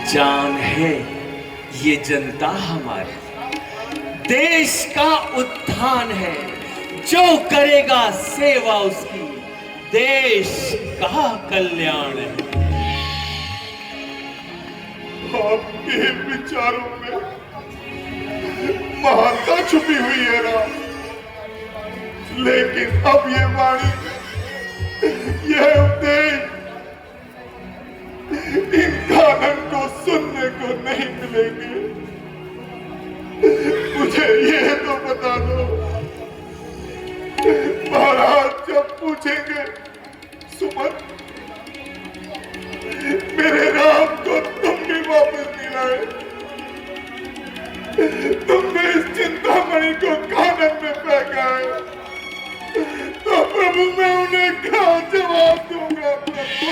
जान है ये जनता हमारी, देश का उत्थान है, जो करेगा सेवा उसकी देश का कल्याण है। आपके विचारों में महानता छुपी हुई है राम, लेकिन अब ये वाणी, यह उपदेश इन कानन को सुनने को नहीं मिलेंगे। मुझे ये तो बता दो, महाराज जब पूछेंगे सुमन, मेरे राम को तुमने वापस नहीं लाए, तुमने इस चिंतामणि को कानन में फेंका है, तो प्रभु मैं उन्हें क्या जवाब दूंगा प्रभु?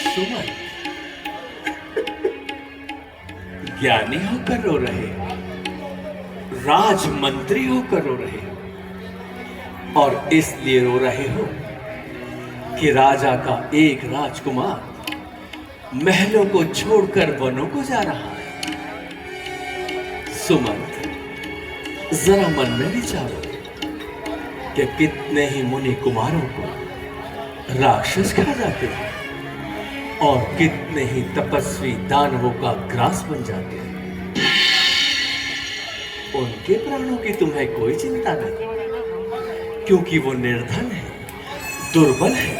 सुमन, ज्ञानी होकर रो रहे हो, राजमंत्री होकर रो रहे हो, और इसलिए रो रहे हो कि राजा का एक राजकुमार महलों को छोड़कर वनों को जा रहा है। सुमंत, जरा मन में विचारो कि कितने ही मुनि कुमारों को राक्षस खा जाते हैं और कितने ही तपस्वी दानवों का ग्रास बन जाते हैं। उनके प्राणों की तुम्हें कोई चिंता नहीं, क्योंकि वो निर्धन है, दुर्बल है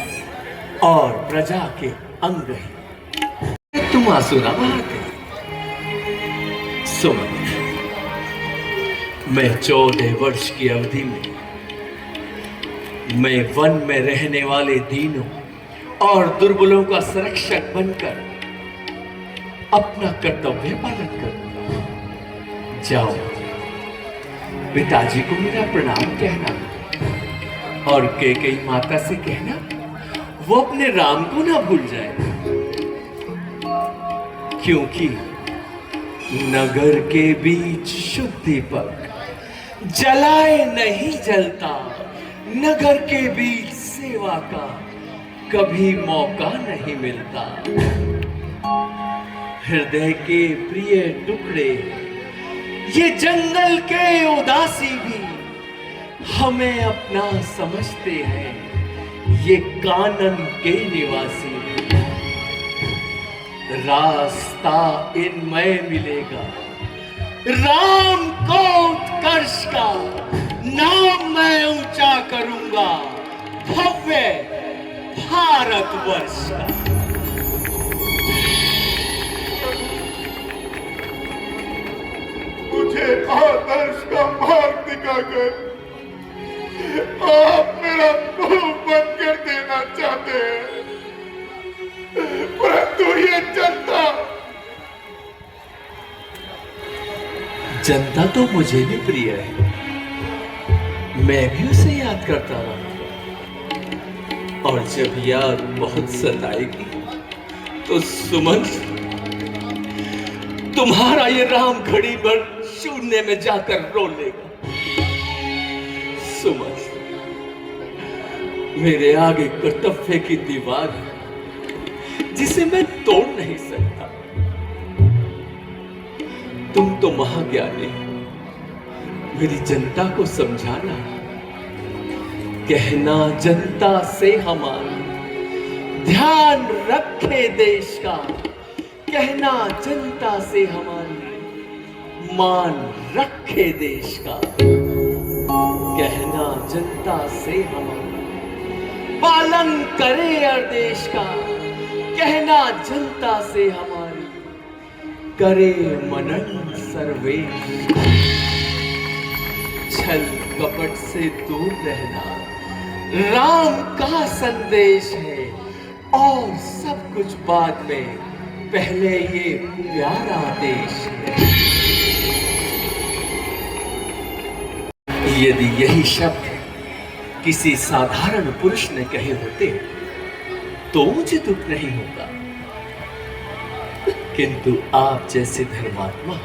और प्रजा के अंग है। तुम आंसुरा बहाते। सुमन, मैं 14 वर्ष की अवधि में मैं वन में रहने वाले दीनों और दुर्बलों का संरक्षक बनकर अपना कर्तव्य पालन करूंगा। जाओ, पिताजी को मेरा प्रणाम कहना, और कैकेयी माता से कहना वो अपने राम को ना भूल जाए, क्योंकि नगर के बीच शुद्ध दीपक जलाए नहीं जलता, नगर के बीच सेवा का कभी मौका नहीं मिलता। हृदय के प्रिय टुकड़े, ये जंगल के उदासी भी हमें अपना समझते हैं, ये कानन के निवासी। रास्ता इनमें मिलेगा, राम को उत्कर्ष का नाम मैं ऊंचा करूंगा, भव्य भारतवर्ष का। मुझे आदर्श का मार्ग दिखाकर आप मेरा मुंह बंद कर देना चाहते हैं, परंतु ये जनता तो मुझे भी प्रिय है, मैं भी उसे याद करता रहा, और जब याद बहुत सताएगी तो सुमन, तुम्हारा ये राम घड़ी भर शून्य में जाकर रो लेगा। सुमन, मेरे आगे कर्तव्य की दीवार है जिसे मैं तोड़ नहीं सकता। तुम तो महाज्ञानी, मेरी जनता को समझाना, कहना जनता से हमारा ध्यान रखे देश का, कहना जनता से हमारी मान रखे देश का, कहना जनता से हमारा पालन करे देश का, कहना जनता से हमारी करे मनन सर्वेश। छल कपट से दूर रहना राम का संदेश है, और सब कुछ बाद में, पहले ये प्यारा देश है। यदि यही शब्द किसी साधारण पुरुष ने कहे होते तो मुझे दुख नहीं होता, किंतु आप जैसे धर्मात्मा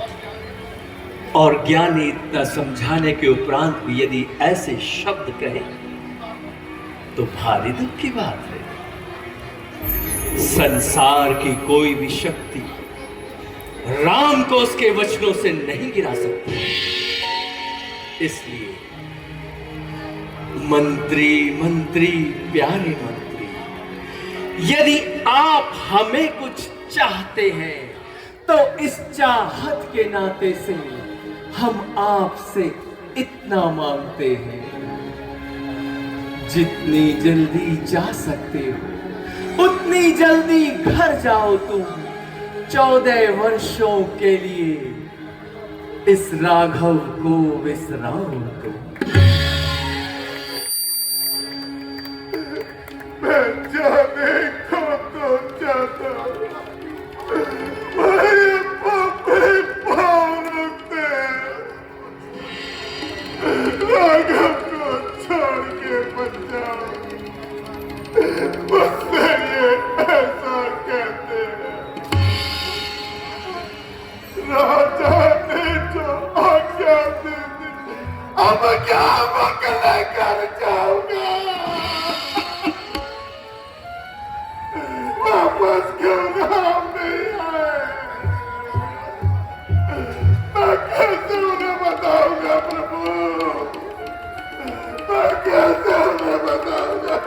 और ज्ञानी इतना समझाने के उपरांत भी यदि ऐसे शब्द कहे तो भारी दुख की बात है। संसार की कोई भी शक्ति राम को उसके वचनों से नहीं गिरा सकती। इसलिए मंत्री मंत्री प्यारे मंत्री, यदि आप हमें कुछ चाहते हैं तो इस चाहत के नाते से हम आपसे इतना मांगते हैं, जितनी जल्दी जा सकते हो उतनी जल्दी घर जाओ तुम। 14 वर्षों के लिए इस राघव को विसराओ तुम। मैं जाने को तो चाहता हूँ, मेरे पापे पाँव रुकते हैं। राघव को छोड़ के मत जाओ, मुझसे ये ऐसा कहते हैं। राजा ने जो आज्ञा दी थी, अब क्या बकले कर जाऊंगा? वापस क्यों नाम नहीं आए? मैं कैसे उन्हें बताऊंगा प्रभु? मैं कैसे उन्हें बताऊंगा?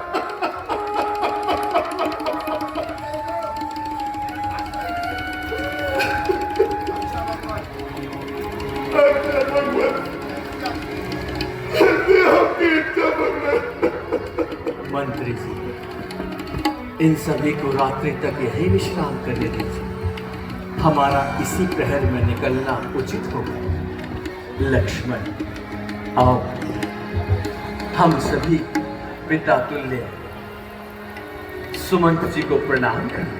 अरे भगवान, कैसे आपकी इच्छा भगवान? मंत्री जी, इन सभी को रात्रि तक यही विश्राम करने दीजिए। हमारा इसी प्रहर में निकलना उचित होगा। लक्ष्मण, आओ हम सभी पिता तुल्य सुमंत जी को प्रणाम करें।